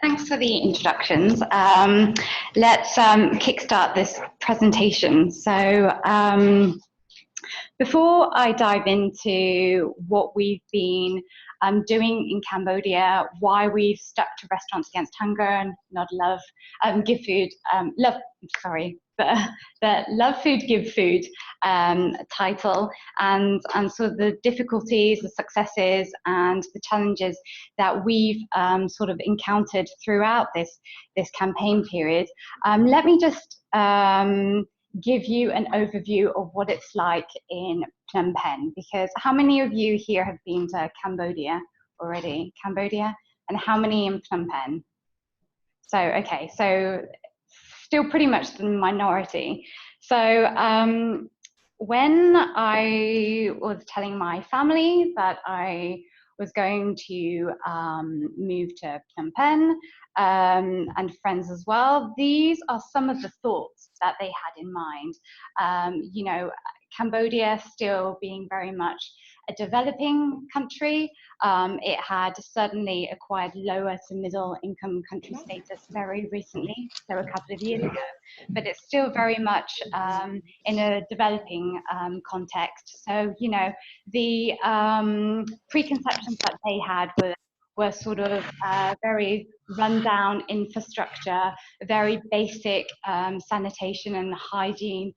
Thanks for the introductions. Let's kickstart this presentation. So before I dive into what we've been doing in Cambodia, why we've stuck to Restaurants Against Hunger and not love, give food, the Love Food, Give Food title, and sort of the difficulties, the successes, and the challenges that we've sort of encountered throughout this campaign period. Let me just give you an overview of what it's like in Phnom Penh, because how many of you here have been to Cambodia already? Cambodia, and how many in Phnom Penh? So, okay, so still pretty much the minority. So when I was telling my family that I was going to move to Phnom Penh, and friends as well, these are some of the thoughts that they had in mind. You know, Cambodia still being very much a developing country. It had certainly acquired lower to middle income country status very recently, so a couple of years ago, but it's still very much in a developing context. So, you know, the preconceptions that they had were sort of very rundown infrastructure, very basic sanitation and hygiene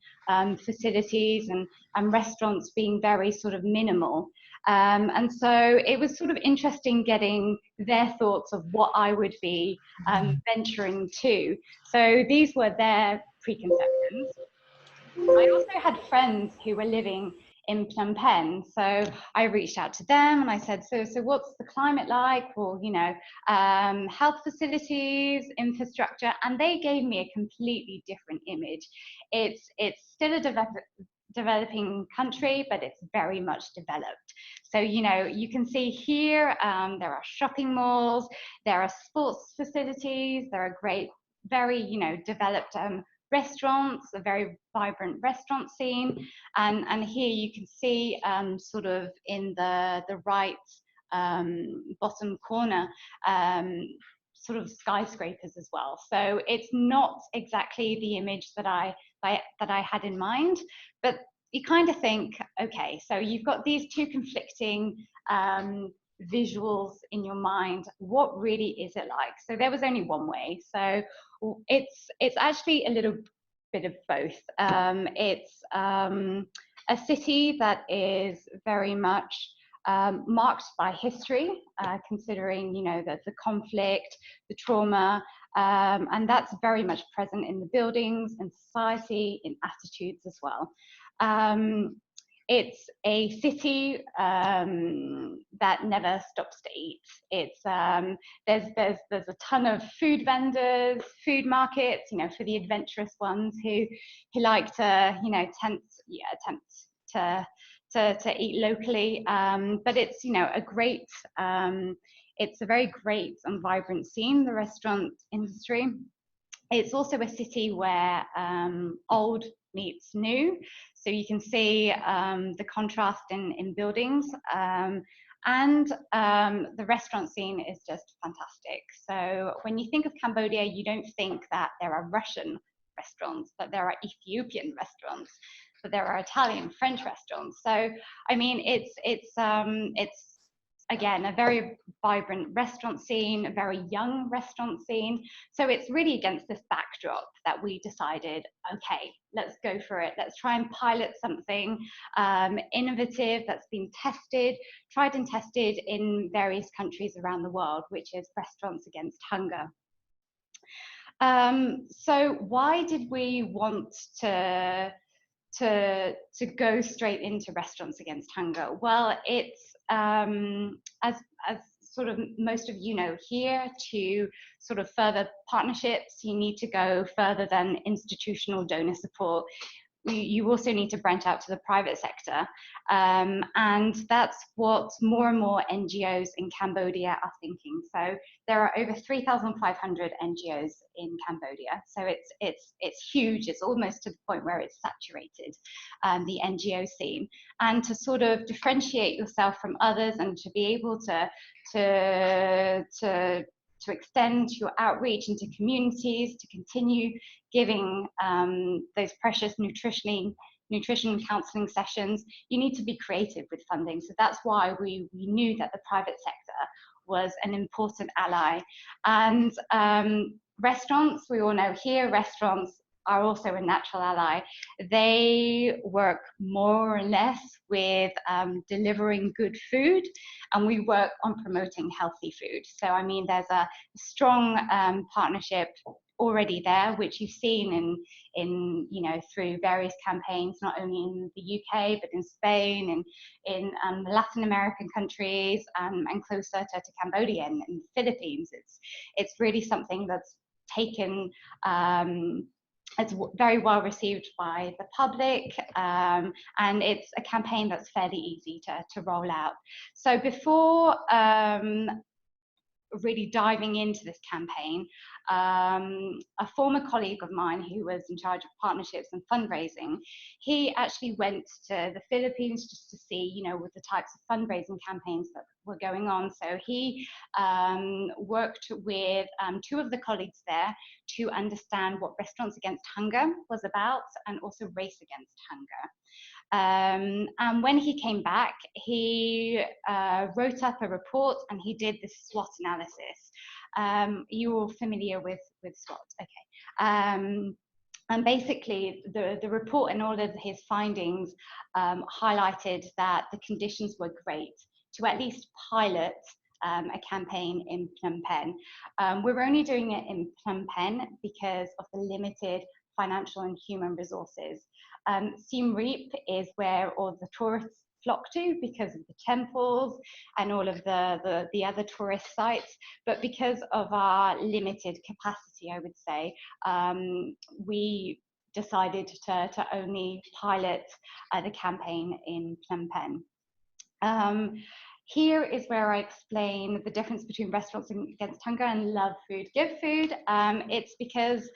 facilities, and restaurants being very sort of minimal. And so it was sort of interesting getting their thoughts of what I would be venturing to. So these were their preconceptions. I also had friends who were living in Phnom Penh, so I reached out to them and I said, so what's the climate like? Well, you know, health facilities, infrastructure, and they gave me a completely different image. It's still a developing country, but it's very much developed. So, you know, you can see here there are shopping malls, there are sports facilities, there are great, very, you know, developed restaurants, a very vibrant restaurant scene, and here you can see sort of in the right bottom corner sort of skyscrapers as well. So it's not exactly the image that I had in mind, but you kind of think, okay, so you've got these two conflicting visuals in your mind. What really is it like? So there was only one way. So it's actually a little bit of both. It's a city that is very much marked by history, considering, you know, the conflict, the trauma, and that's very much present in the buildings and society, in attitudes as well. It's a city that never stops to eat. It's there's a ton of food vendors, food markets, you know, for the adventurous ones who like to, you know, attempt to eat locally. But it's, you know, a great, it's a very great and vibrant scene, the restaurant industry. It's also a city where old meets new. So you can see the contrast in buildings, and the restaurant scene is just fantastic. So when you think of Cambodia, you don't think that there are Russian restaurants, but there are Ethiopian restaurants, but there are Italian, French restaurants. So I mean, it's again a very vibrant restaurant scene, a very young restaurant scene. So it's really against this backdrop that we decided, okay, let's go for it. Let's try and pilot something innovative that's been tried and tested in various countries around the world, which is Restaurants Against Hunger. So why did we want to go straight into Restaurants Against Hunger? Well, it's as sort of most of you know here, to sort of further partnerships, you need to go further than institutional donor support. You also need to branch out to the private sector. And that's what more and more NGOs in Cambodia are thinking. So there are over 3,500 NGOs in Cambodia. So it's huge. It's almost to the point where it's saturated, the NGO scene. And to sort of differentiate yourself from others and to be able to to extend your outreach into communities, to continue giving those precious nutrition counselling sessions, you need to be creative with funding. So that's why we knew that the private sector was an important ally. And restaurants, we all know here, restaurants are also a natural ally. They work more or less with delivering good food, and we work on promoting healthy food. So I mean, there's a strong partnership already there, which you've seen in you know, through various campaigns, not only in the UK but in Spain and in Latin American countries, and closer to Cambodia and the Philippines. It's really something that's taken. It's very well received by the public, and it's a campaign that's fairly easy to roll out. So before really diving into this campaign, a former colleague of mine who was in charge of partnerships and fundraising, he actually went to the Philippines just to see, you know, with the types of fundraising campaigns that were going on. So he worked with two of the colleagues there to understand what Restaurants Against Hunger was about, and also Race Against Hunger. And when he came back, he wrote up a report and he did this SWOT analysis. You're all familiar with SWOT, okay. And basically, the report and all of his findings highlighted that the conditions were great to at least pilot a campaign in Phnom Penh. We're only doing it in Phnom Penh because of the limited financial and human resources. Siem Reap is where all the tourists flock to because of the temples and all of the other tourist sites, but because of our limited capacity, I would say, we decided to only pilot the campaign in Phnom Penh. Here is where I explain the difference between Restaurants Against Hunger and Love Food, Give Food. It's because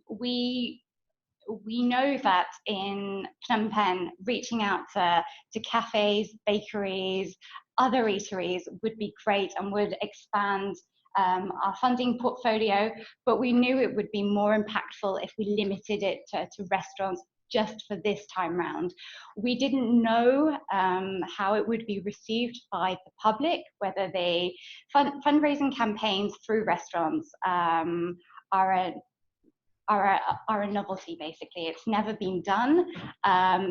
we know that in Phnom Penh, reaching out to cafes, bakeries, other eateries would be great and would expand our funding portfolio, but we knew it would be more impactful if we limited it to restaurants just for this time round. We didn't know how it would be received by the public, whether they fundraising campaigns through restaurants are a novelty, basically. It's never been done.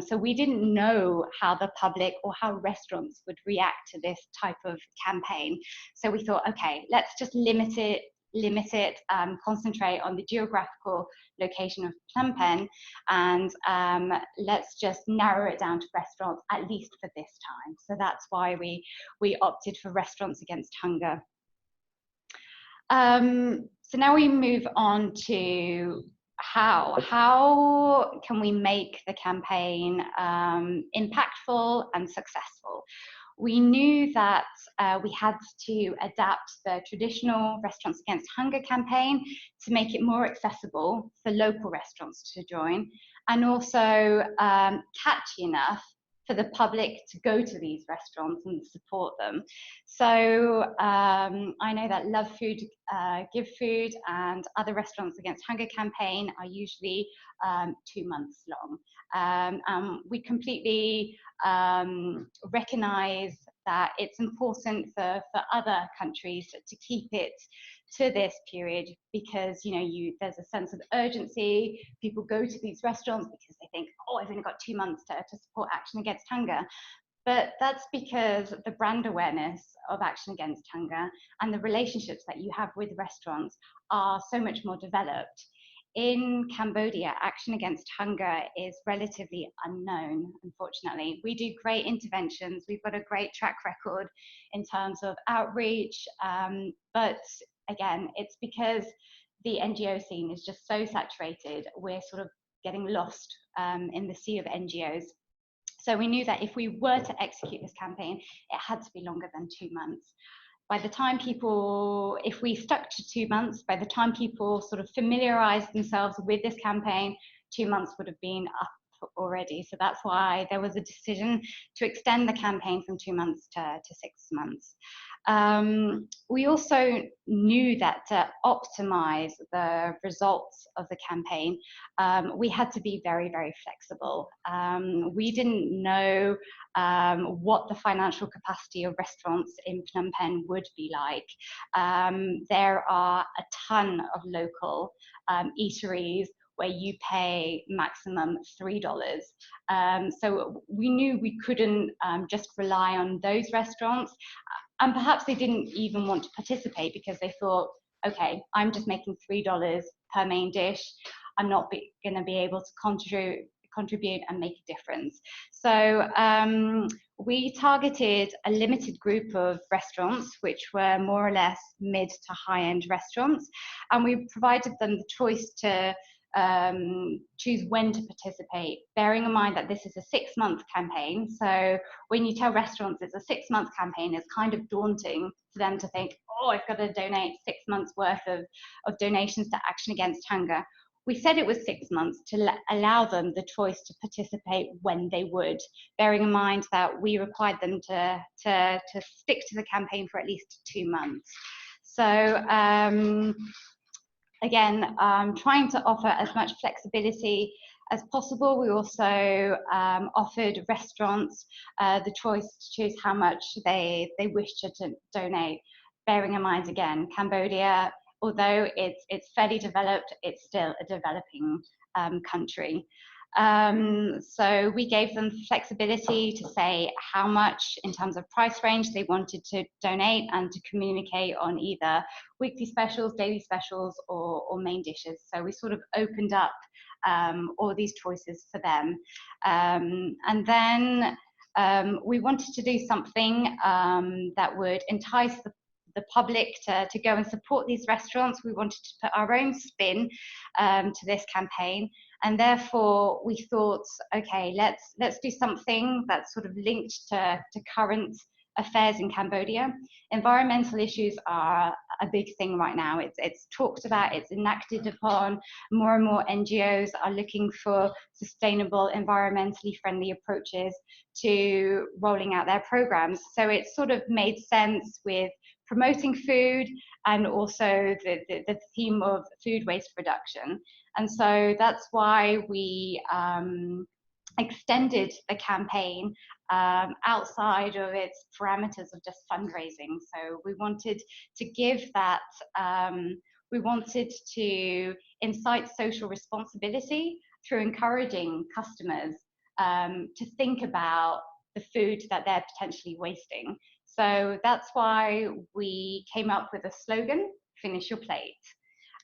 So we didn't know how the public or how restaurants would react to this type of campaign. So we thought, okay, let's just limit it, concentrate on the geographical location of Phnom Penh, and let's just narrow it down to restaurants, at least for this time. So that's why we opted for Restaurants Against Hunger. So now we move on to how can we make the campaign impactful and successful. We knew that we had to adapt the traditional Restaurants Against Hunger campaign to make it more accessible for local restaurants to join, and also catchy enough for the public to go to these restaurants and support them. So I know that Love Food, Give Food and other Restaurants Against Hunger campaign are usually 2 months long. We completely recognize that it's important for other countries to keep it to this period, because there's a sense of urgency. People go to these restaurants because they think, oh, I've only got 2 months to support Action Against Hunger. But that's because the brand awareness of Action Against Hunger and the relationships that you have with restaurants are so much more developed. In Cambodia, Action Against Hunger is relatively unknown, unfortunately. We do great interventions. We've got a great track record in terms of outreach, but again, it's because the NGO scene is just so saturated. We're sort of getting lost in the sea of NGOs. So we knew that if we were to execute this campaign, it had to be longer than 2 months. By the time people, if we stuck to 2 months, by the time people sort of familiarized themselves with this campaign, 2 months would have been up already. So that's why there was a decision to extend the campaign from 2 months to 6 months. We also knew that to optimize the results of the campaign, we had to be very, very flexible. We didn't know what the financial capacity of restaurants in Phnom Penh would be like. There are a ton of local eateries where you pay maximum $3. So we knew we couldn't just rely on those restaurants. And perhaps they didn't even want to participate because they thought, okay, I'm just making $3 per main dish. I'm not going to be able to contribute and make a difference. So we targeted a limited group of restaurants, which were more or less mid to high-end restaurants, and we provided them the choice to choose when to participate, bearing in mind that this is a 6-month campaign. So when you tell restaurants it's a 6-month campaign, it's kind of daunting for them to think, oh, I've got to donate 6 months worth of donations to Action Against Hunger. We said it was 6 months to allow them the choice to participate when they would, bearing in mind that we required them to stick to the campaign for at least 2 months. So again, trying to offer as much flexibility as possible. We also offered restaurants the choice to choose how much they wish to donate, bearing in mind, again, Cambodia, although it's fairly developed, it's still a developing country. So we gave them flexibility to say how much in terms of price range they wanted to donate and to communicate on either weekly specials, daily specials, or main dishes. So we sort of opened up all these choices for them. And then we wanted to do something that would entice the public to go and support these restaurants. We wanted to put our own spin to this campaign, and therefore we thought, okay, let's do something that's sort of linked to current affairs in Cambodia. Environmental issues are a big thing right now. It's talked about, it's enacted upon. More and more NGOs are looking for sustainable, environmentally friendly approaches to rolling out their programs. So it sort of made sense with promoting food and also the theme of food waste reduction. And so that's why we extended the campaign outside of its parameters of just fundraising. So we wanted to give that, we wanted to incite social responsibility through encouraging customers to think about the food that they're potentially wasting. So that's why we came up with a slogan, finish your plate.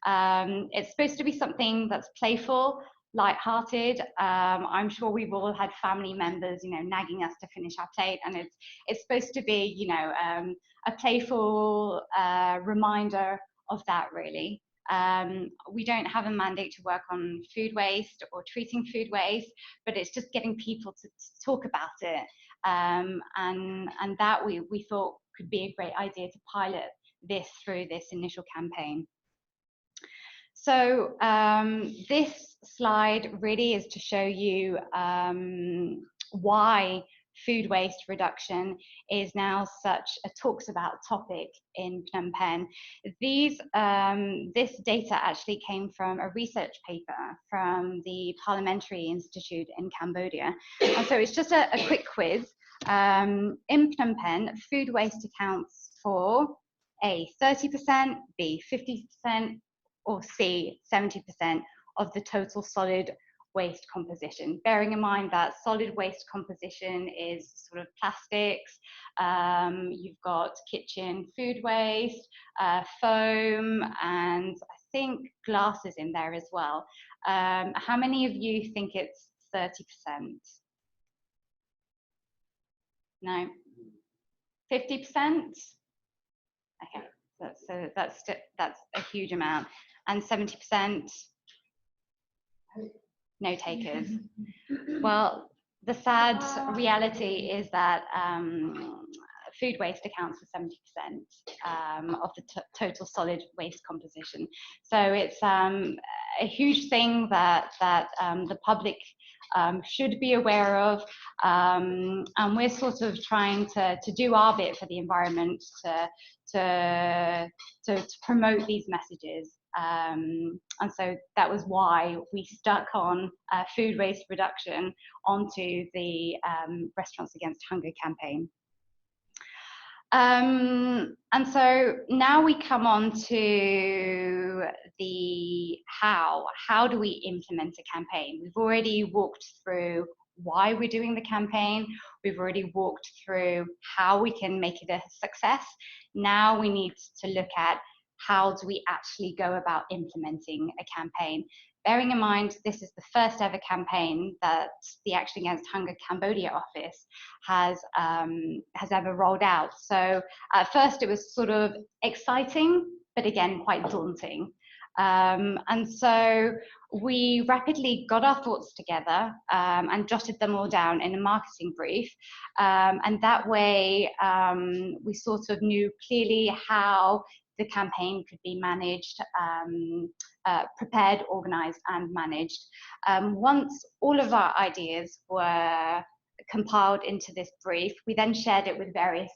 It's supposed to be something that's playful, light-hearted. I'm sure we've all had family members, nagging us to finish our plate, and it's supposed to be, a playful reminder of that, really. We don't have a mandate to work on food waste or treating food waste, but it's just getting people to talk about it. And that we thought could be a great idea to pilot this through this initial campaign. So this slide really is to show you why food waste reduction is now such a talked about topic in Phnom Penh. This data actually came from a research paper from the Parliamentary Institute in Cambodia. And so it's just a quick quiz. In Phnom Penh, food waste accounts for A, 30%, B, 50%, or C, 70% of the total solid waste composition, bearing in mind that solid waste composition is sort of plastics, you've got kitchen food waste, foam, and I think glass is in there as well. How many of you think it's 30%? No? 50%? Okay, so that's a huge amount. And 70%? No takers. Well, the sad reality is that food waste accounts for 70% of the total solid waste composition. So it's a huge thing that the public should be aware of, and we're sort of trying to do our bit for the environment to promote these messages. And so that was why we stuck on food waste reduction onto the Restaurants Against Hunger campaign. And so now we come on to the how. How do we implement a campaign? We've already walked through why we're doing the campaign. We've already walked through how we can make it a success. Now we need to look at how do we actually go about implementing a campaign. Bearing in mind, this is the first ever campaign that the Action Against Hunger-Cambodia office has ever rolled out. So at first it was sort of exciting, but again, quite daunting. And so we rapidly got our thoughts together and jotted them all down in a marketing brief. And that way we sort of knew clearly how the campaign could be managed, prepared, organized, and managed. Once all of our ideas were compiled into this brief, we then shared it with various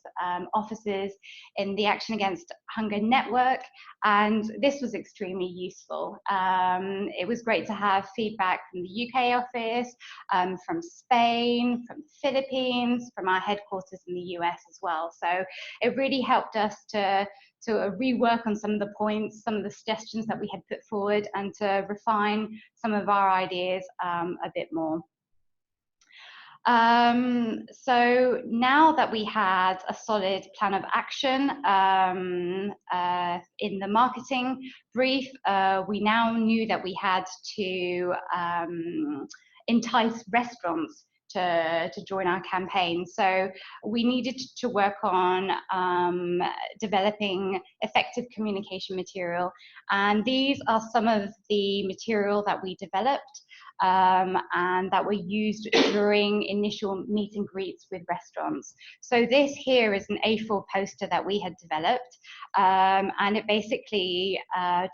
officers in the Action Against Hunger network, and this was extremely useful. It was great to have feedback from the UK office, from Spain, from the Philippines, from our headquarters in the US as well. So it really helped us to rework on some of the points, some of the suggestions that we had put forward, and to refine some of our ideas a bit more. So now that we had a solid plan of action in the marketing brief, we now knew that we had to entice restaurants to join our campaign. So we needed to work on developing effective communication material. And these are some of the material that we developed and that were used during initial meet and greets with restaurants. So this here is an A4 poster that we had developed, and it basically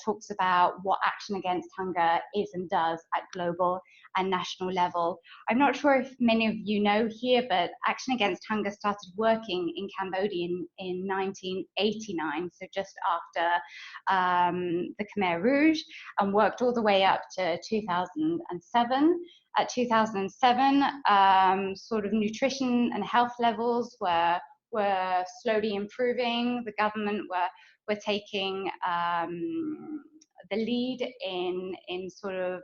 talks about what Action Against Hunger is and does at global and national level. I'm not sure if many of you know here, but Action Against Hunger started working in Cambodia in 1989, so just after the Khmer Rouge, and worked all the way up to 2007. At 2007, sort of nutrition and health levels were slowly improving. The government were taking the lead in sort of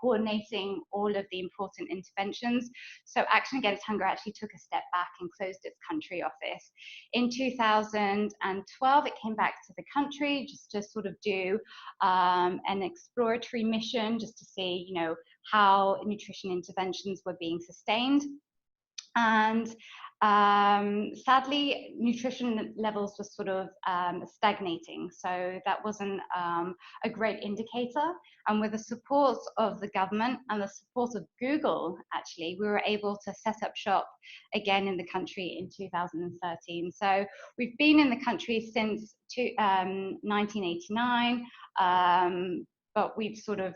coordinating all of the important interventions. So Action Against Hunger actually took a step back and closed its country office. In 2012, it came back to the country just to sort of do an exploratory mission, just to see, you know, how nutrition interventions were being sustained. And sadly, nutrition levels were sort of stagnating, so that wasn't a great indicator. And with the support of the government and the support of Google, actually, we were able to set up shop again in the country in 2013. So we've been in the country since 1989, but we've sort of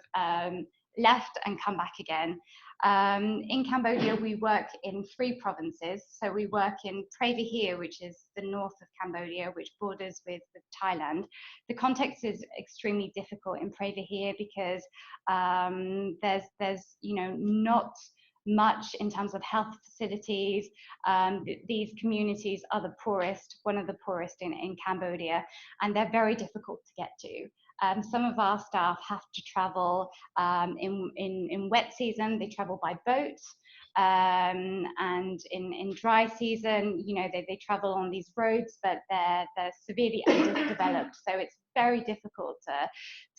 left and come back again. In Cambodia, we work in 3 provinces. So we work in Prevahir, which is the north of Cambodia, which borders with Thailand. The context is extremely difficult in Prevahir because there's you know, not much in terms of health facilities. These communities are the poorest, one of the poorest in Cambodia, and they're very difficult to get to. Some of our staff have to travel in wet season, they travel by boat, and in dry season, you know, they travel on these roads, but they're severely underdeveloped. So it's very difficult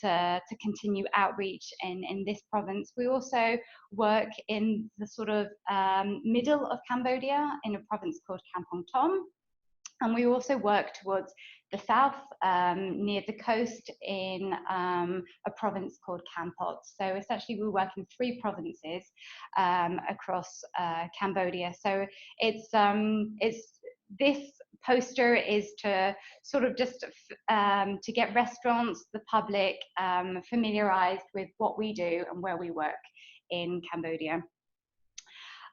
to continue outreach in this province. We also work in the sort of middle of Cambodia in a province called Kampong Thom. And we also work towards the south, near the coast, in a province called Kampot. So essentially we work in 3 provinces across Cambodia. So it's this poster is to sort of just to get restaurants, the public, familiarized with what we do and where we work in Cambodia.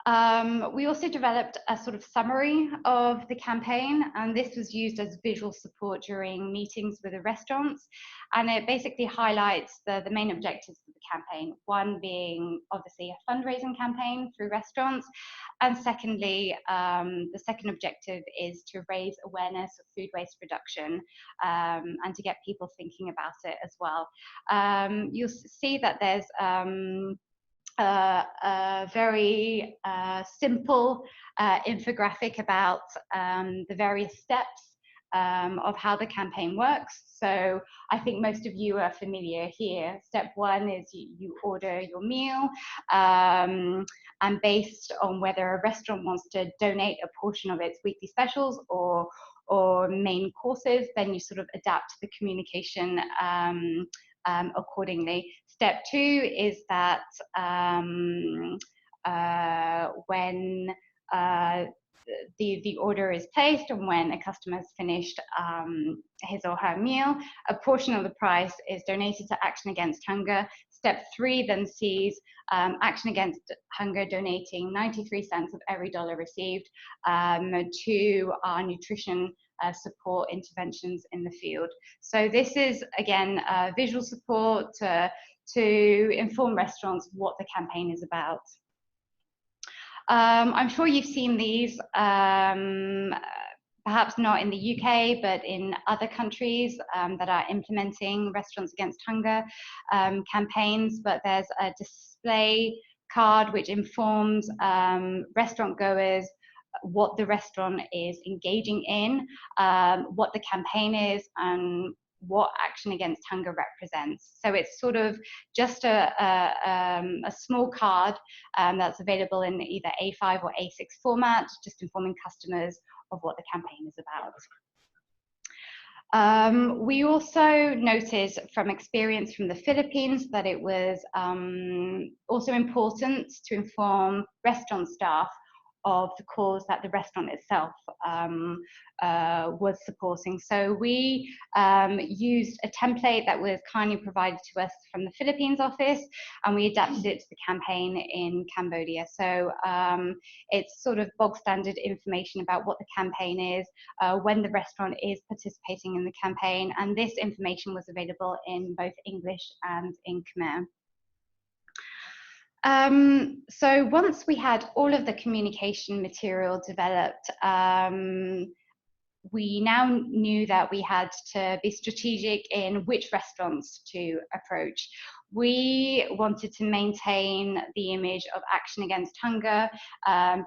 We also developed a sort of summary of the campaign, and this was used as visual support during meetings with the restaurants. And it basically highlights the main objectives of the campaign, one being obviously a fundraising campaign through restaurants, and secondly, the second objective is to raise awareness of food waste reduction and to get people thinking about it as well. You'll see that there's a very simple infographic about the various steps of how the campaign works. So I think most of you are familiar here. Step one is you order your meal, and based on whether a restaurant wants to donate a portion of its weekly specials or main courses, then you sort of adapt the communication accordingly. Step two is that when the order is placed and when a customer has finished his or her meal, a portion of the price is donated to Action Against Hunger. Step three then sees Action Against Hunger donating 93 cents of every dollar received to our nutrition support interventions in the field. So this is, again, visual support to inform restaurants what the campaign is about. I'm sure you've seen these, perhaps not in the UK, but in other countries that are implementing Restaurants Against Hunger campaigns. But there's a display card which informs restaurant goers what the restaurant is engaging in, what the campaign is, and what Action Against Hunger represents. So it's sort of just a small card that's available in either A5 or A6 format, just informing customers of what the campaign is about. We also noted from experience from the Philippines that it was also important to inform restaurant staff of the cause that the restaurant itself was supporting. So we used a template that was kindly provided to us from the Philippines office, and we adapted it to the campaign in Cambodia. So it's sort of bog standard information about what the campaign is, when the restaurant is participating in the campaign, and this information was available in both English and in Khmer. So once we had all of the communication material developed, we now knew that we had to be strategic in which restaurants to approach. We wanted to maintain the image of Action Against Hunger,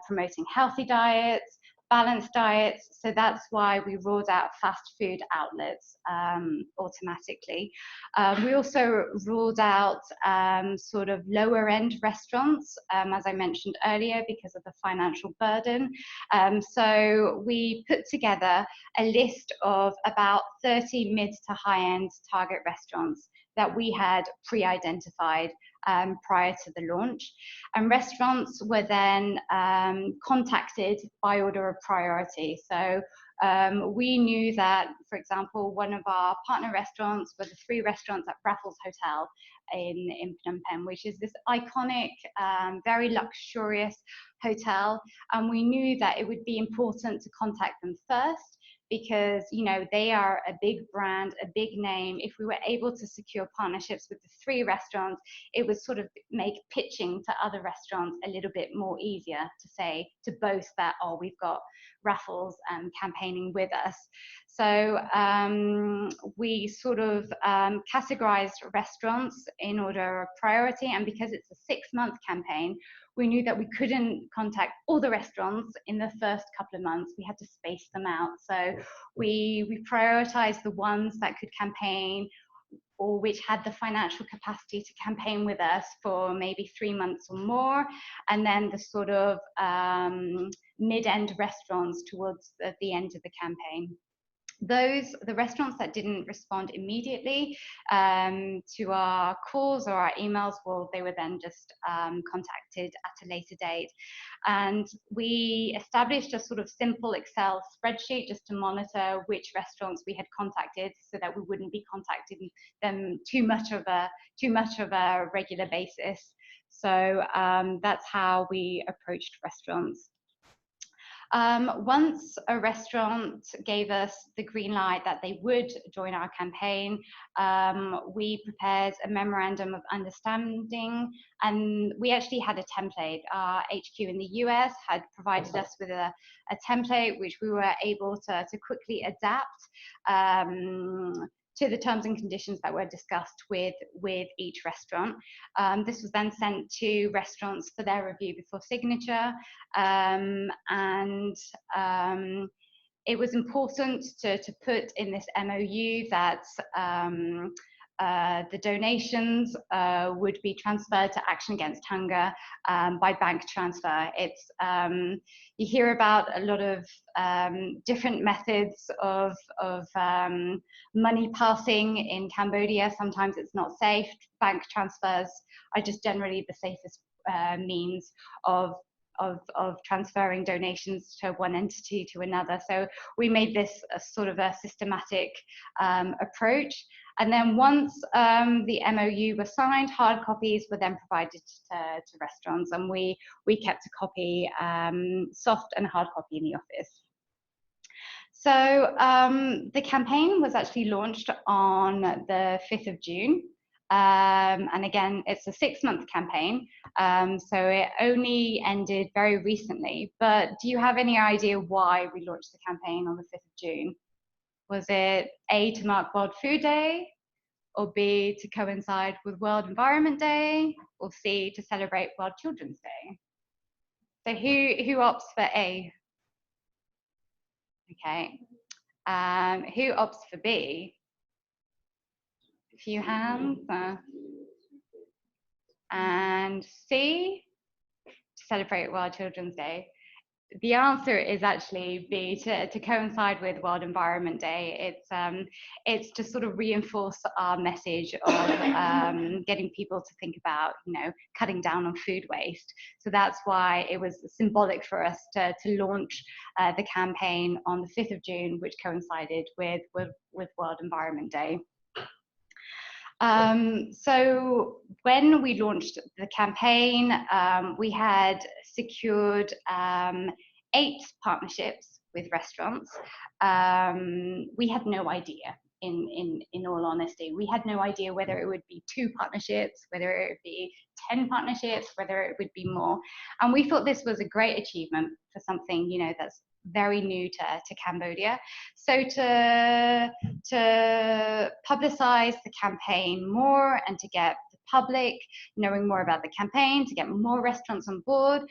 promoting healthy diets, balanced diets. So that's why we rolled out fast food outlets automatically. We also ruled out sort of lower end restaurants, as I mentioned earlier, because of the financial burden. So we put together a list of about 30 mid to high end target restaurants that we had pre-identified prior to the launch. And restaurants were then contacted by order of priority. So we knew that, for example, one of our partner restaurants were the 3 restaurants at Raffles Hotel in Phnom Penh, which is this iconic, very luxurious hotel. And we knew that it would be important to contact them first, because, you know, they are a big brand, a big name. If we were able to secure partnerships with the 3 restaurants, it would sort of make pitching to other restaurants a little bit more easier to say, to boast that, oh, we've got Raffles campaigning with us. So we sort of categorized restaurants in order of priority, and because it's a 6-month campaign, we knew that we couldn't contact all the restaurants in the first couple of months. We had to space them out. So we prioritized the ones that could campaign or which had the financial capacity to campaign with us for maybe 3 months or more, and then the sort of mid-end restaurants towards the end of the campaign. the restaurants that didn't respond immediately to our calls or our emails, well, they were then just contacted at a later date. And we established a sort of simple Excel spreadsheet just to monitor which restaurants we had contacted, so that we wouldn't be contacting them too much of a regular basis. So that's how we approached restaurants. Once a restaurant gave us the green light that they would join our campaign, we prepared a memorandum of understanding, and we actually had a template. Our HQ in the US had provided us with a template which we were able to quickly adapt to the terms and conditions that were discussed with each restaurant. This was then sent to restaurants for their review before signature, and it was important to put in this MOU that the donations would be transferred to Action Against Hunger by bank transfer. It's you hear about a lot of different methods of money passing in Cambodia. Sometimes it's not safe. Bank transfers are just generally the safest means of transferring donations to one entity to another. So we made this a sort of a systematic approach. And then once the MOU was signed, hard copies were then provided to restaurants, and we kept a copy, soft and hard copy, in the office. So the campaign was actually launched on the 5th of June. And again, it's a 6-month campaign, so it only ended very recently. But do you have any idea why we launched the campaign on the 5th of June? Was it A, to mark World Food Day, or B, to coincide with World Environment Day, or C, to celebrate World Children's Day? So who opts for A? Okay. Who opts for B? A few hands. And C, to celebrate World Children's Day. The answer is actually B, to coincide with World Environment Day. It's to sort of reinforce our message of getting people to think about, cutting down on food waste. So that's why it was symbolic for us to launch the campaign on the 5th of June, which coincided with World Environment Day. So when we launched the campaign, we had secured 8 partnerships with restaurants. We had no idea, in all honesty. We had no idea whether it would be 2 partnerships, whether it would be 10 partnerships, whether it would be more. And we thought this was a great achievement for something, that's very new to Cambodia. So to publicize the campaign more and to get the public knowing more about the campaign, to get more restaurants on board,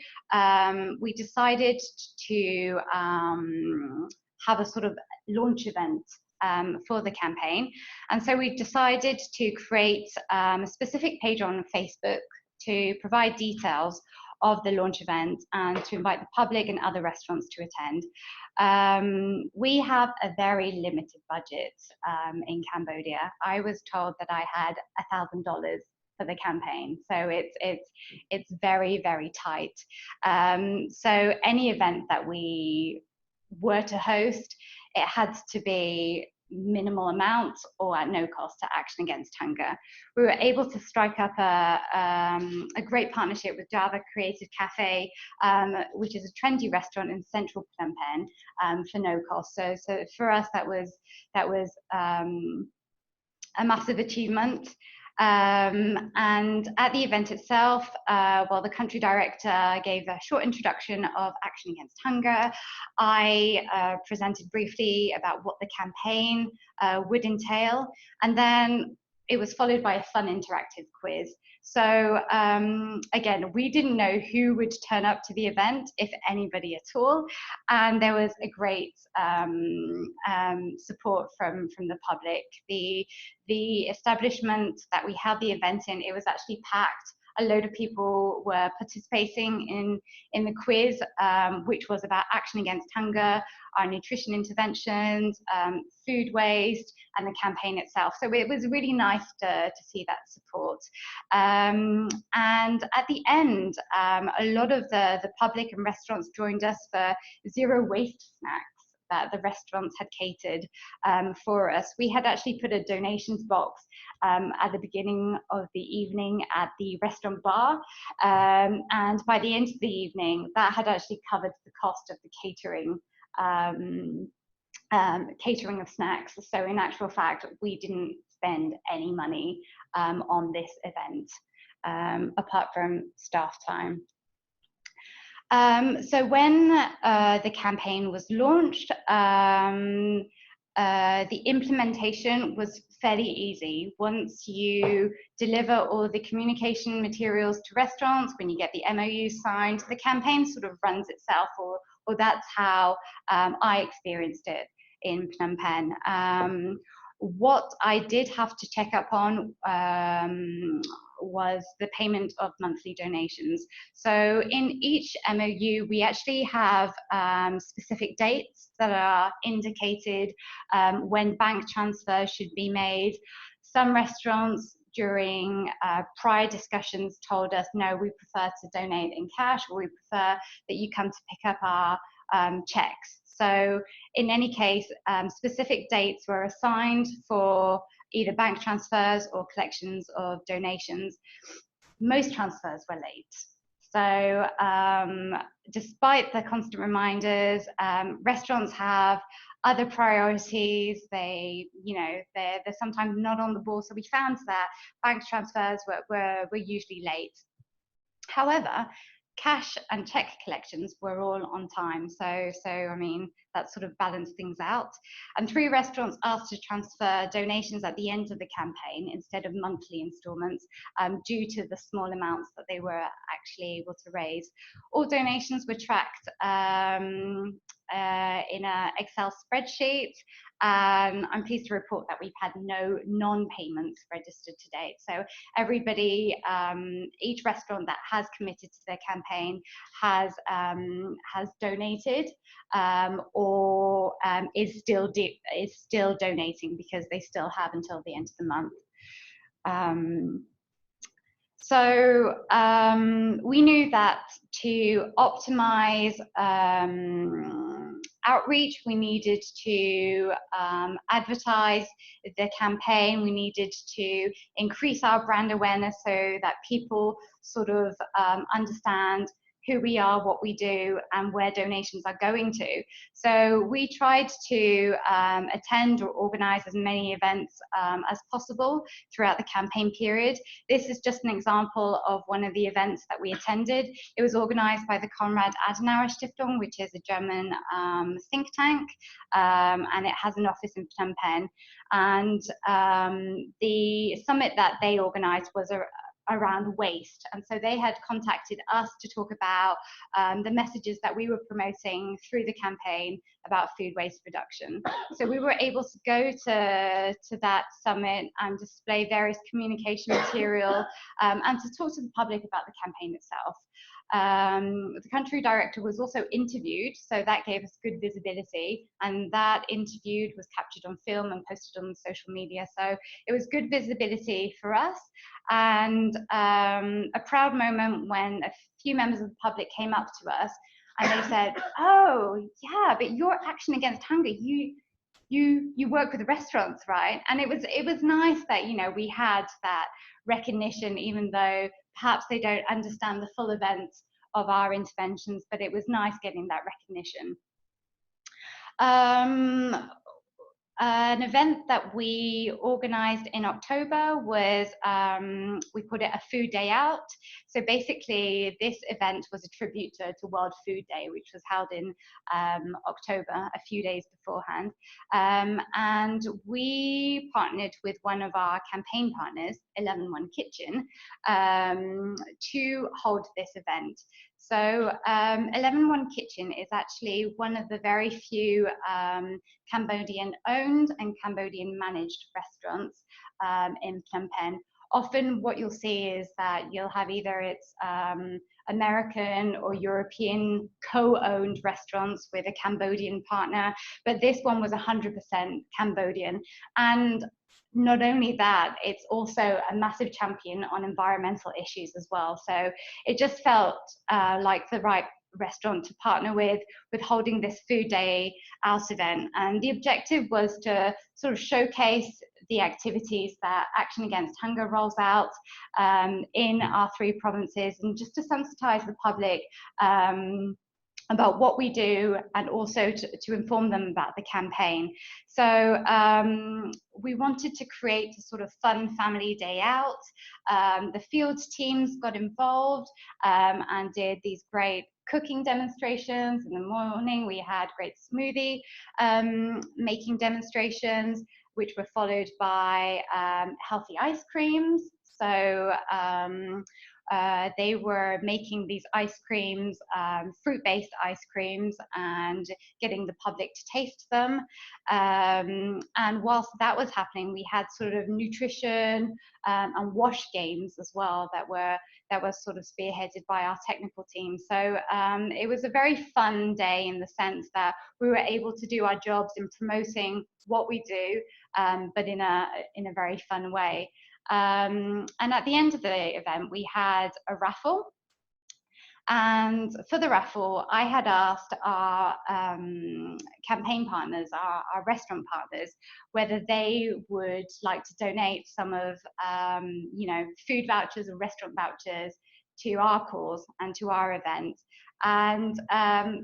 we decided to have a sort of launch event for the campaign. And so we decided to create a specific page on Facebook to provide details of the launch event and to invite the public and other restaurants to attend. We have a very limited budget in Cambodia. I was told that I had $1,000 for the campaign, so it's very, very tight. So any event that we were to host, it had to be minimal amounts or at no cost to Action Against Hunger. We were able to strike up a great partnership with Java Creative Cafe, which is a trendy restaurant in central Phnom Penh, for no cost. So for us, that was a massive achievement. And at the event itself, the country director gave a short introduction of Action Against Hunger. I presented briefly about what the campaign would entail, and then it was followed by a fun interactive quiz. So again, we didn't know who would turn up to the event, if anybody at all, and there was a great support from the public. The establishment that we held the event in, it was actually packed. a load of people were participating in the quiz, which was about Action Against Hunger, our nutrition interventions, food waste, and the campaign itself. So it was really nice to see that support. And at the end, a lot of the public and restaurants joined us for zero waste snacks that the restaurants had catered for us. We had actually put a donations box at the beginning of the evening at the restaurant bar, and by the end of the evening, that had actually covered the cost of the catering of snacks. So in actual fact, we didn't spend any money on this event apart from staff time. So when the campaign was launched, the implementation was fairly easy. Once you deliver all the communication materials to restaurants, when you get the MOU signed, the campaign sort of runs itself, or that's how I experienced it in Phnom Penh. What I did have to check up on was the payment of monthly donations. So in each MOU, we actually have specific dates that are indicated when bank transfers should be made. Some restaurants during prior discussions told us, no, we prefer to donate in cash, or we prefer that you come to pick up our checks. So in any case, specific dates were assigned for either bank transfers or collections of donations. Most transfers were late. So despite the constant reminders, restaurants have other priorities. They're sometimes not on the ball. So we found that bank transfers were usually late. However, cash and check collections were all on time. So I mean, that sort of balanced things out. And 3 restaurants asked to transfer donations at the end of the campaign instead of monthly installments due to the small amounts that they were actually able to raise. All donations were tracked in an Excel spreadsheet. I'm pleased to report that we've had no non-payments registered to date. So everybody, each restaurant that has committed to their campaign has donated or is still donating, because they still have until the end of the month. So we knew that to optimize outreach, we needed to advertise the campaign. We needed to increase our brand awareness so that people sort of understand who we are, what we do, and where donations are going to. So we tried to attend or organize as many events as possible throughout the campaign period. This is just an example of one of the events that we attended. It was organized by the Konrad Adenauer Stiftung, which is a German think tank, and it has an office in Phnom Penh. And the summit that they organized was around waste, and so they had contacted us to talk about the messages that we were promoting through the campaign about food waste reduction. So we were able to go to that summit and display various communication material and to talk to the public about the campaign itself. The country director was also interviewed, so that gave us good visibility, and that interview was captured on film and posted on social media. So it was good visibility for us, and a proud moment when a few members of the public came up to us and they said, "Oh, yeah, but you're Action Against Hunger. You work with restaurants, right?" And it was nice that, you know, we had that recognition, even though perhaps they don't understand the full event of our interventions, but it was nice getting that recognition. An event that we organized in October was, we put it a food day out. So basically this event was a tribute to World Food Day, which was held in October, a few days beforehand. And we partnered with one of our campaign partners, 11-1 Kitchen, to hold this event. So 11-1 Kitchen is actually one of the very few Cambodian owned and Cambodian managed restaurants in Phnom Penh. often what you'll see is that you'll have either it's American or European co-owned restaurants with a Cambodian partner, but this one was 100% Cambodian. And not only that, it's also a massive champion on environmental issues as well. So it just felt like the right restaurant to partner with holding this food day out event. And the objective was to sort of showcase the activities that Action Against Hunger rolls out in our 3 provinces, and just to sensitize the public about what we do, and also to inform them about the campaign. So we wanted to create a sort of fun family day out. The field teams got involved and did these great cooking demonstrations. In the morning, we had great smoothie making demonstrations, which were followed by healthy ice creams. So they were making these ice creams, fruit-based ice creams, and getting the public to taste them. And whilst that was happening, we had sort of nutrition and wash games as well that were sort of spearheaded by our technical team. So it was a very fun day in the sense that we were able to do our jobs in promoting what we do, but in a very fun way. And at the end of the event, we had a raffle. And for the raffle, I had asked our campaign partners, our restaurant partners, whether they would like to donate some of, food vouchers or restaurant vouchers to our cause and to our event. And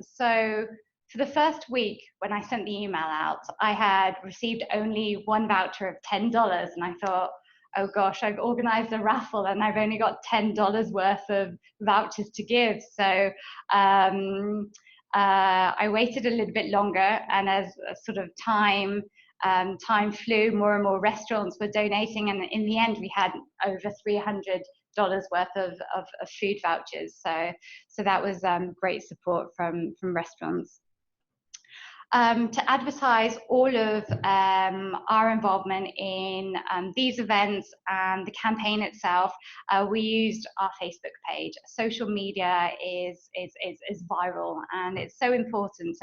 so for the first week, when I sent the email out, I had received only 1 voucher of $10, and I thought, oh gosh, I've organized a raffle and I've only got $10 worth of vouchers to give. So I waited a little bit longer, and as sort of time flew, more and more restaurants were donating, and in the end we had over $300 worth of food vouchers. So that was great support from restaurants. To advertise all of our involvement in these events and the campaign itself, we used our Facebook page. Social media is viral, and it's so important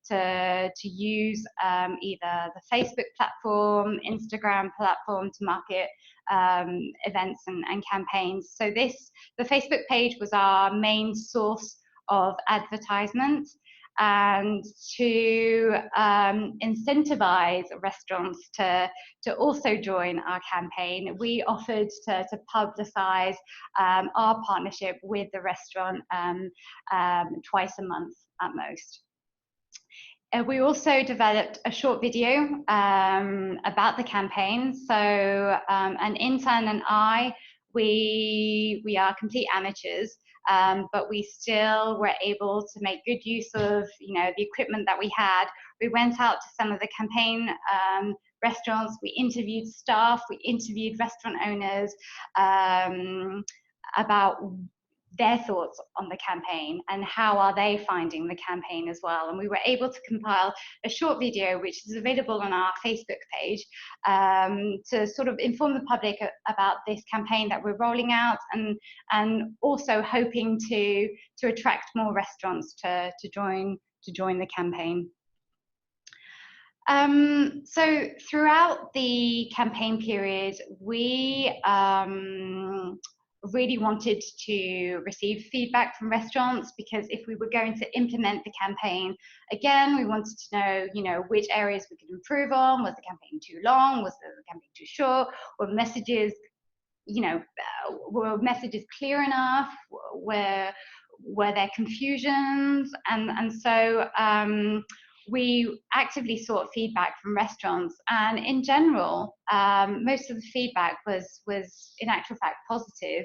to use either the Facebook platform, Instagram platform to market events and campaigns. So the Facebook page was our main source of advertisement. And to incentivize restaurants to also join our campaign, we offered to publicize our partnership with the restaurant twice a month at most. We also developed a short video about the campaign. So an intern and I, we are complete amateurs. But we still were able to make good use of, the equipment that we had. We went out to some of the campaign restaurants. We interviewed staff. We interviewed restaurant owners about their thoughts on the campaign and how are they finding the campaign as well. And we were able to compile a short video, which is available on our Facebook page, to sort of inform the public about this campaign that we're rolling out, and also hoping to attract more restaurants to join the campaign. So throughout the campaign period, we really wanted to receive feedback from restaurants, because if we were going to implement the campaign again, we wanted to know, which areas we could improve on. Was the campaign too long? Was the campaign too short? Were messages, were messages clear enough? Were there confusions? And so we actively sought feedback from restaurants, and in general, most of the feedback was in actual fact positive.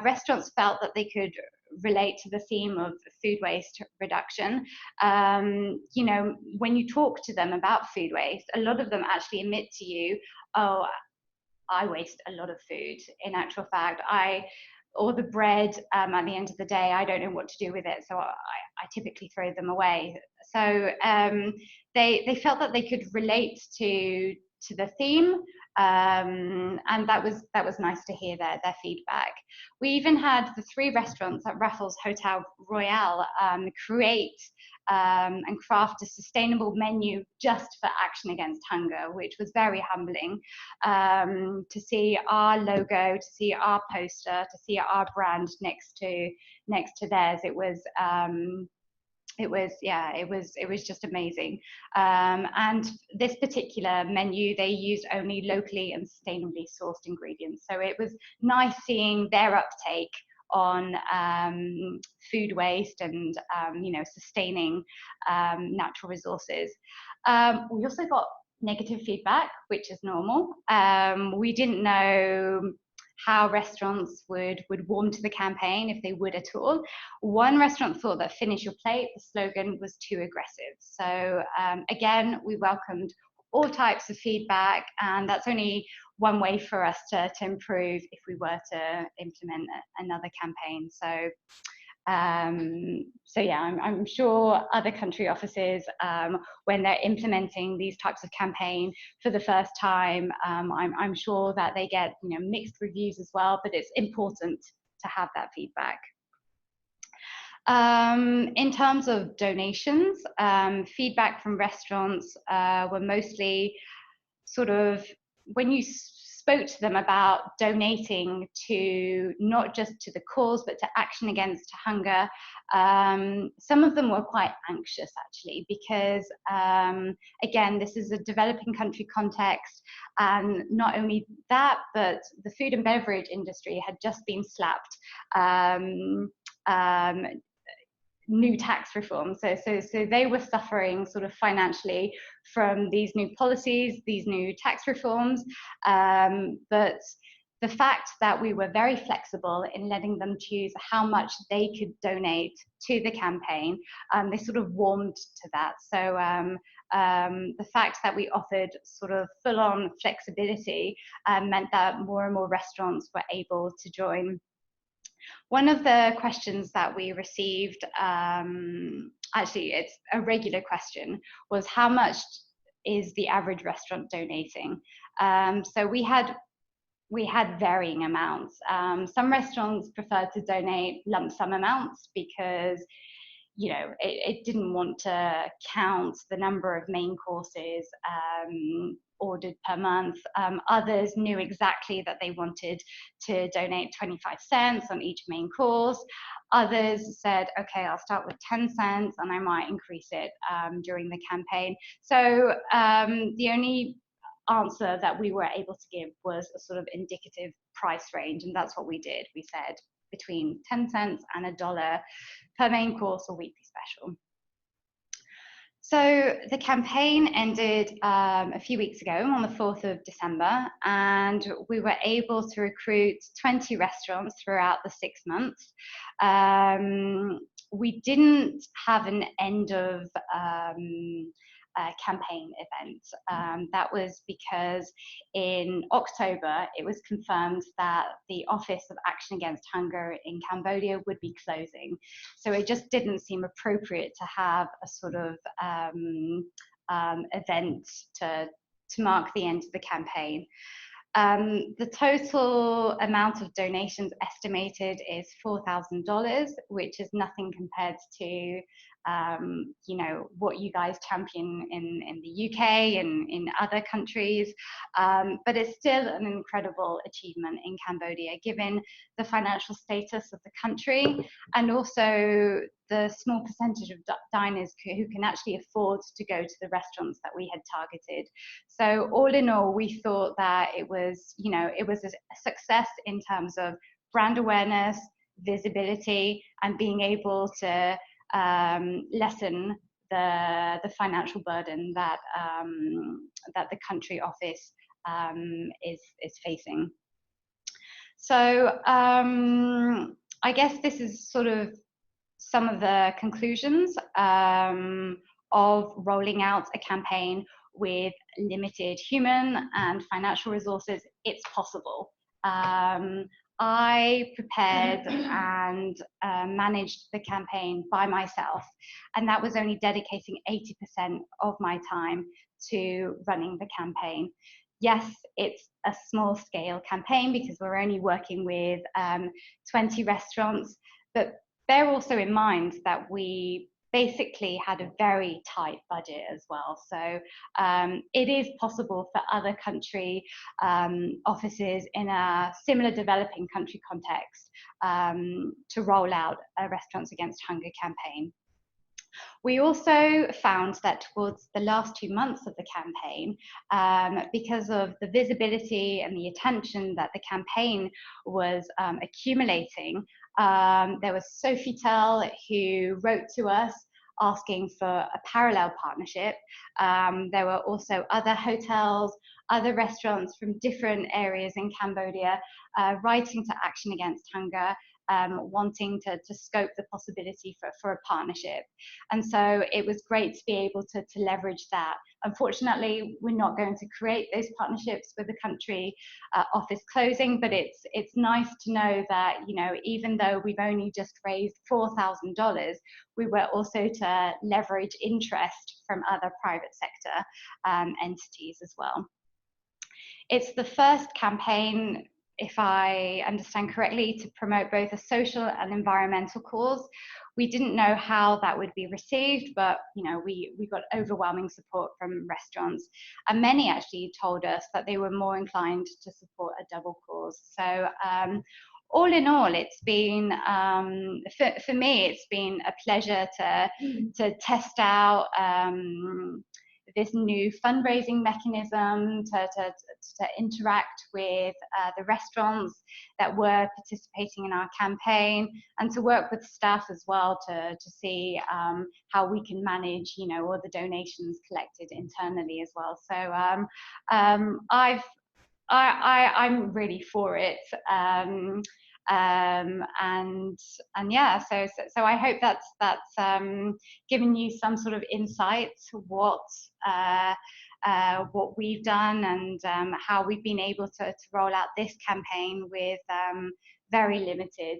Restaurants felt that they could relate to the theme of food waste reduction. When you talk to them about food waste, a lot of them actually admit to you, oh, I waste a lot of food. In actual fact, or the bread, at the end of the day, I don't know what to do with it, so I typically throw them away. So they felt that they could relate to the theme, And that was nice to hear their feedback. We even had the 3 restaurants at Raffles Hotel Royale create and craft a sustainable menu just for Action Against Hunger, which was very humbling to see our logo, to see our poster, to see our brand next to theirs. It was just amazing. And this particular menu, they used only locally and sustainably sourced ingredients. So it was nice seeing their uptake on food waste and sustaining natural resources. We also got negative feedback, which is normal. We didn't know how restaurants would warm to the campaign, if they would at all. One restaurant thought that "finish your plate," the slogan, was too aggressive. So again, we welcomed all types of feedback, and that's only one way for us to improve if we were to implement another campaign. So yeah, I'm sure other country offices, when they're implementing these types of campaign for the first time, I'm sure that they get mixed reviews as well, but it's important to have that feedback. In terms of donations, feedback from restaurants were mostly sort of, when you spoke to them about donating to not just to the cause but to Action Against Hunger, some of them were quite anxious actually, because again, this is a developing country context, and not only that, but the food and beverage industry had just been slapped new tax reform. So they were suffering sort of financially from these new policies, these new tax reforms. But the fact that we were very flexible in letting them choose how much they could donate to the campaign, they sort of warmed to that. So the fact that we offered sort of full-on flexibility meant that more and more restaurants were able to join. One of the questions that we received, actually it's a regular question, was how much is the average restaurant donating? So we had varying amounts. Some restaurants preferred to donate lump sum amounts because it didn't want to count the number of main courses ordered per month. Others knew exactly that they wanted to donate 25 cents on each main course. Others said, okay, I'll start with 10 cents and I might increase it during the campaign. So the only answer that we were able to give was a sort of indicative price range, and that's what we did. We said between 10 cents and $1 per main course or weekly special. So the campaign ended a few weeks ago on the 4th of December, and we were able to recruit 20 restaurants throughout the 6 months. We didn't have an end of campaign event. That was because in October, it was confirmed that the Office of Action Against Hunger in Cambodia would be closing. So it just didn't seem appropriate to have a sort of event to mark the end of the campaign. The total amount of donations estimated is $4,000, which is nothing compared to what you guys champion in the UK and in other countries, but it's still an incredible achievement in Cambodia, given the financial status of the country and also the small percentage of diners who can actually afford to go to the restaurants that we had targeted. So all in all, we thought that it was a success in terms of brand awareness, visibility, and being able to lessen the financial burden that the country office is facing. So I guess this is sort of some of the conclusions of rolling out a campaign with limited human and financial resources. It's possible. I prepared and managed the campaign by myself, and that was only dedicating 80% of my time to running the campaign. yes, it's a small scale campaign because we're only working with 20 restaurants, but bear also in mind that we basically had a very tight budget as well. So it is possible for other country offices in a similar developing country context to roll out a Restaurants Against Hunger campaign. We also found that towards the last 2 months of the campaign, because of the visibility and the attention that the campaign was accumulating, there was Sofitel who wrote to us asking for a parallel partnership. There were also other hotels, other restaurants from different areas in Cambodia writing to Action Against Hunger, wanting to scope the possibility for a partnership. And so it was great to be able to leverage that. Unfortunately, we're not going to create those partnerships with the country office closing, but it's nice to know that, you know, even though we've only just raised $4,000, we were also to leverage interest from other private sector entities as well. It's the first campaign, if I understand correctly, to promote both a social and environmental cause. We didn't know how that would be received, but you know, we got overwhelming support from restaurants, and many actually told us that they were more inclined to support a double cause. So all in all, it's been for me, it's been a pleasure to test out this new fundraising mechanism, to interact with the restaurants that were participating in our campaign, and to work with staff as well to see how we can manage, you know, all the donations collected internally as well. So I'm really for it. And yeah, so I hope that's given you some sort of insight to what we've done, and how we've been able to roll out this campaign with very limited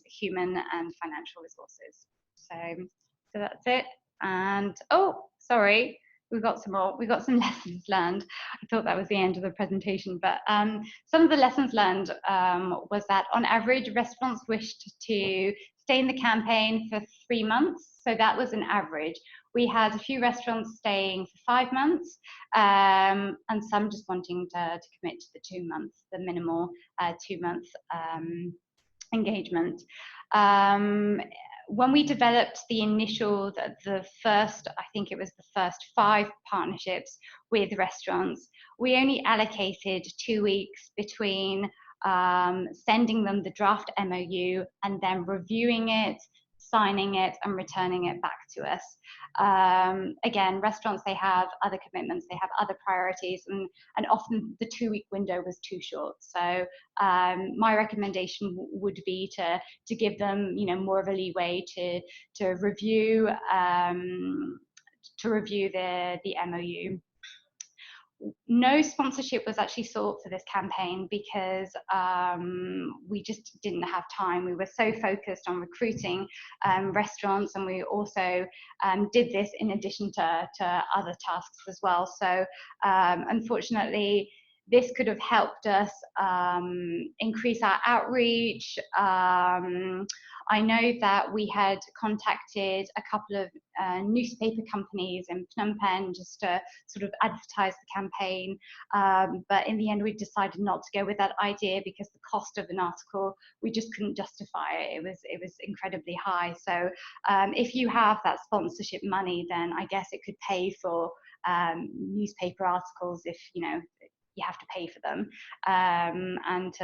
human and financial resources. So that's it. And oh, sorry, we got some more. We got some lessons learned. I thought that was the end of the presentation, but some of the lessons learned was that on average, restaurants wished to stay in the campaign for 3 months. So that was an average. We had a few restaurants staying for 5 months, and some just wanting to commit to the 2 months, the minimal 2 months engagement. When we developed the initial, the first, I think it was the first 5 partnerships with restaurants, we only allocated 2 weeks between sending them the draft MOU and then reviewing it, signing it, and returning it back to us. Again, restaurants, they have other commitments, they have other priorities, and often the 2-week window was too short. So my recommendation would be to give them, you know, more of a leeway to review the MOU. No sponsorship was actually sought for this campaign because we just didn't have time. We were so focused on recruiting restaurants, and we also did this in addition to other tasks as well. So unfortunately, this could have helped us increase our outreach. I know that we had contacted a couple of newspaper companies in Phnom Penh just to sort of advertise the campaign, but in the end we decided not to go with that idea because the cost of an article, we just couldn't justify it. It was incredibly high. So if you have that sponsorship money, then I guess it could pay for newspaper articles if, you know, you have to pay for them. And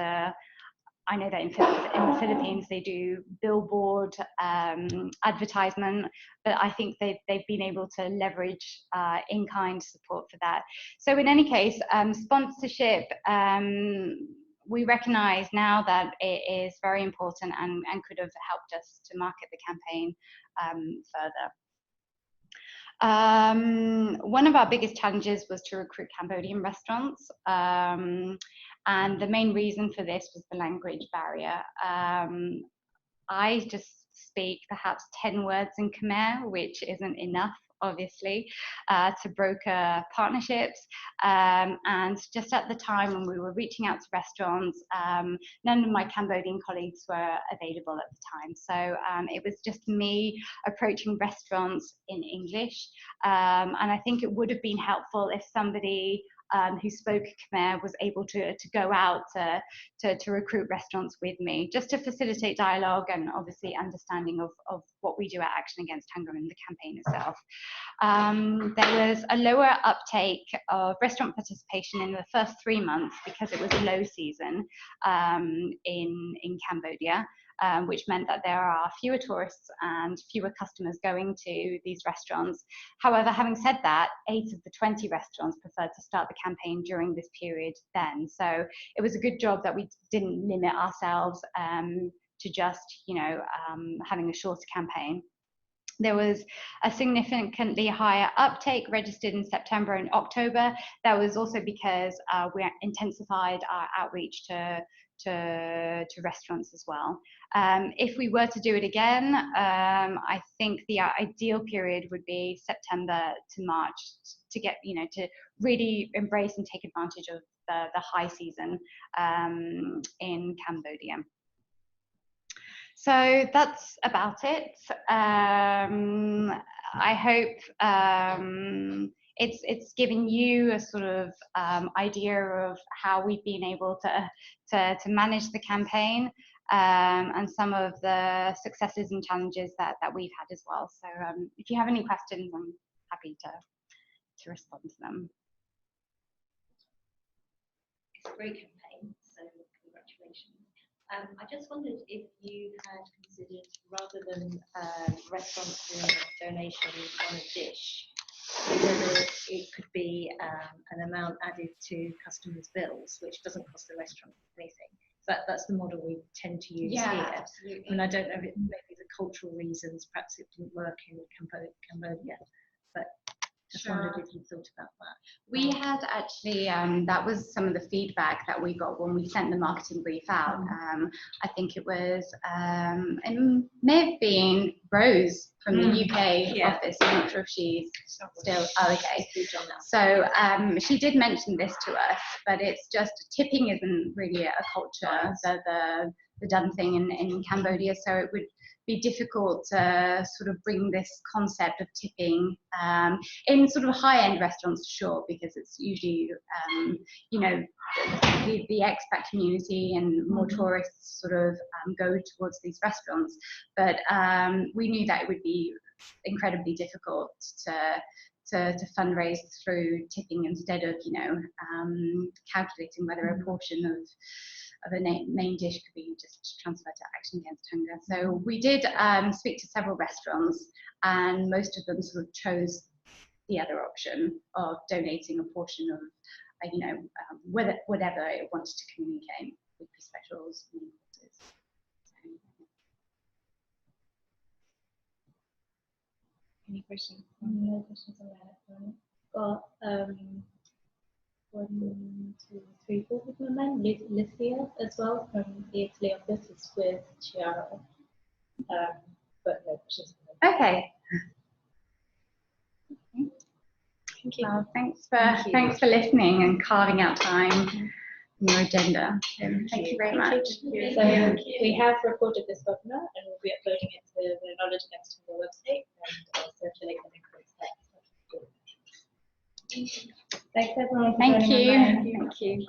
I know that in the Philippines they do billboard advertisement, but I think they've been able to leverage in-kind support for that. So in any case, sponsorship, we recognise now that it is very important and could have helped us to market the campaign further. One of our biggest challenges was to recruit Cambodian restaurants, and the main reason for this was the language barrier. I just speak perhaps 10 words in Khmer, which isn't enough obviously, to broker partnerships. And just at the time when we were reaching out to restaurants, none of my Cambodian colleagues were available at the time. So it was just me approaching restaurants in English. And I think it would have been helpful if somebody who spoke Khmer was able to go out to recruit restaurants with me, just to facilitate dialogue and obviously understanding of what we do at Action Against Hunger and the campaign itself. There was a lower uptake of restaurant participation in the first 3 months because it was a low season in Cambodia. Which meant that there are fewer tourists and fewer customers going to these restaurants. However, having said that, 8 of the 20 restaurants preferred to start the campaign during this period then. So it was a good job that we didn't limit ourselves to just, having a shorter campaign. There was a significantly higher uptake registered in September and October. That was also because we intensified our outreach to restaurants as well. If we were to do it again, I think the ideal period would be September to March to get, to really embrace and take advantage of the high season in Cambodia. So that's about it. I hope it's given you a sort of idea of how we've been able to manage the campaign and some of the successes and challenges that we've had as well. So if you have any questions, I'm happy to respond to them. It's a great campaign, so congratulations. I just wondered if you had considered, rather than restaurants doing a donation on a dish, whether it could be an amount added to customers' bills, which doesn't cost the restaurant anything. That's the model we tend to use here. Absolutely. And I don't know if it maybe the cultural reasons, perhaps it didn't work in Cambodia, but just wondered if you thought about that. We had actually, that was some of the feedback that we got when we sent the marketing brief out. I think it was, it may have been Rose from the UK office. I'm not sure if she's still, okay. So she did mention this to us, but it's just tipping isn't really a culture, the done thing in Cambodia, so it would be difficult to sort of bring this concept of tipping in sort of high-end restaurants, sure, because it's usually, the expat community and more tourists sort of go towards these restaurants. But we knew that it would be incredibly difficult to fundraise through tipping instead of, calculating whether a portion of a main dish could be just transferred to Action Against Hunger. So we did speak to several restaurants, and most of them sort of chose the other option of donating a portion of, whatever it wanted to communicate with the specials and courses. Any questions? No questions on that. Got 1, 2, 3, 4 people in mind. Lucia as well from the Italy office is with Chiara. But no questions. Okay. Thank you. Well, thanks for listening and carving out time in your agenda. Thank you very much. So we have recorded this webinar and we'll be uploading it to the Knowledge Against Hunger website and circulating the links there. Thanks everyone. Thank you.